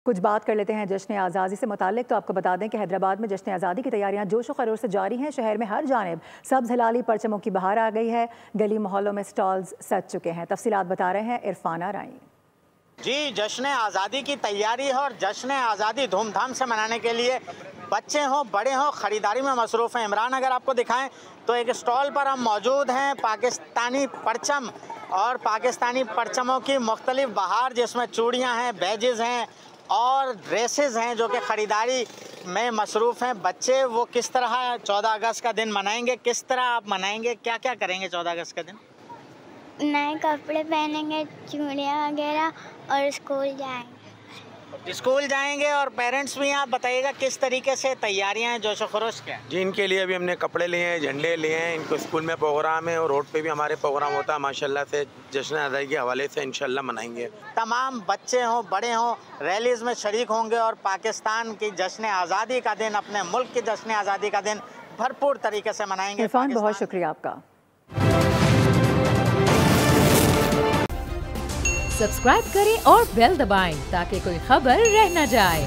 कुछ बात कर लेते हैं जश्न आज़ादी से मुतालिक। तो आपको बता दें कि हैदराबाद में जश्न आज़ादी की तैयारियां जोशो खरोश से जारी हैं। शहर में हर जानिब सब्ज़ हिलाली परचमों की बहार आ गई है। गली मोहल्लों में स्टॉल्स सज चुके हैं। तफसीलात बता रहे हैं इरफान आराई। जी, जश्न आज़ादी की तैयारी है और जश्न आज़ादी धूमधाम से मनाने के लिए बच्चे हों बड़े हों खरीदारी में मसरूफ़ हैं। इमरान, अगर आपको दिखाएं तो एक स्टॉल पर हम मौजूद हैं। पाकिस्तानी परचम और पाकिस्तानी परचमों की मुख्तलिफ बहार, जिसमें चूड़ियाँ हैं, बैजेज़ हैं और ड्रेसेस हैं, जो कि ख़रीदारी में मसरूफ़ हैं। बच्चे वो किस तरह 14 अगस्त का दिन मनाएंगे, किस तरह आप मनाएंगे, क्या क्या करेंगे 14 अगस्त का दिन? नए कपड़े पहनेंगे, चूड़ियाँ वगैरह, और स्कूल जाएंगे और पेरेंट्स भी। आप बताइएगा किस तरीके से तैयारियां हैं जोशो खरोश के? जी, इनके लिए अभी हमने कपड़े लिए हैं, झंडे लिए हैं। इनको स्कूल में प्रोग्राम है और रोड पे भी हमारे प्रोग्राम होता है। माशाल्लाह से जश्न आज़ादी के हवाले से इंशाल्लाह मनाएंगे। तमाम बच्चे हों बड़े हों रैलीज में शरीक होंगे और पाकिस्तान की जश्न आज़ादी का दिन, अपने मुल्क की जश्न आज़ादी का दिन भरपूर तरीके से मनाएंगे। इरफान, बहुत शुक्रिया आपका। सब्सक्राइब करें और बेल दबाएं ताकि कोई खबर रह न जाए।